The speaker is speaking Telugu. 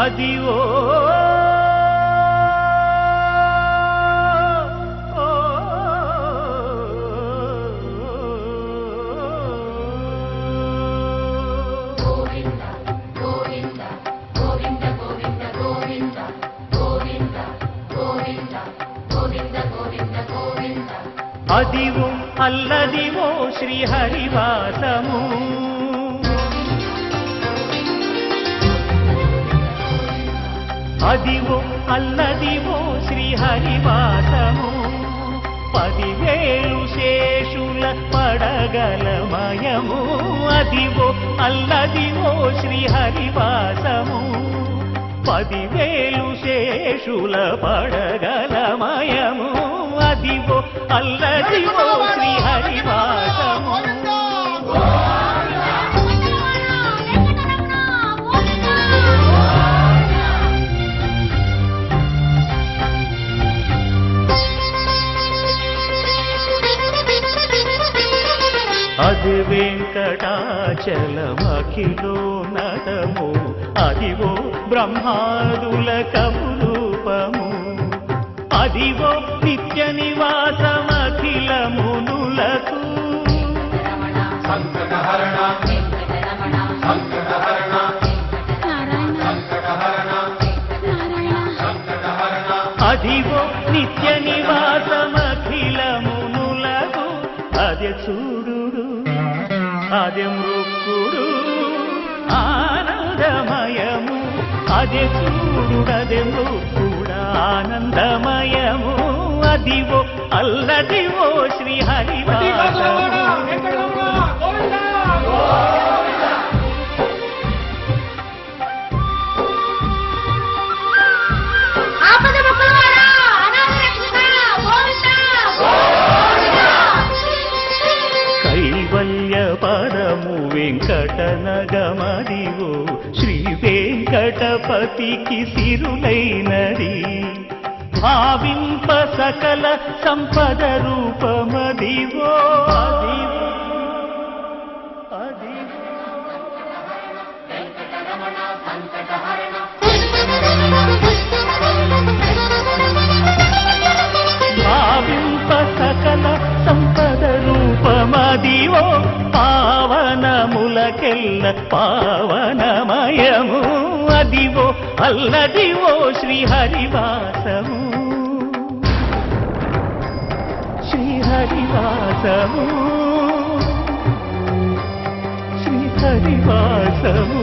అదివో అదివో అల్లదివో శ్రీహరివాసము అదివో అల్లదివో శ్రీహరివాసము 10,000 శేషుల పడగలమయము అదివో అల్లదివో శ్రీహరివాసము 10,000 శేషుల పడగలమయము అదివో అల్లదివో శ్రీహరివాసము అది వెంకటాచలమఖిలో నటము అదివో బ్రహ్మాదుల కమురూపము అదివో నిత్య నివాసమఖిల మునులకు అదివో నిత్య నివాసమఖిల మునులకు అదే చూడు అదే మృక్కుడు ఆనందమయము అదే చూడు అదే మృక్కుడు ఆనందమయము అదివో అల్లదివో శ్రీహరివాసము పదము వెంకటనగమదివో శ్రీ వెంకటపతికి సిరులైనది భావింప సకల సంపద రూపమదివో భావింప సకల సంపద రూపమదివో పావనములకెల్ల పావనమయము అదివో అల్లదివో శ్రీహరివాసము శ్రీహరివాసము శ్రీహరివాసము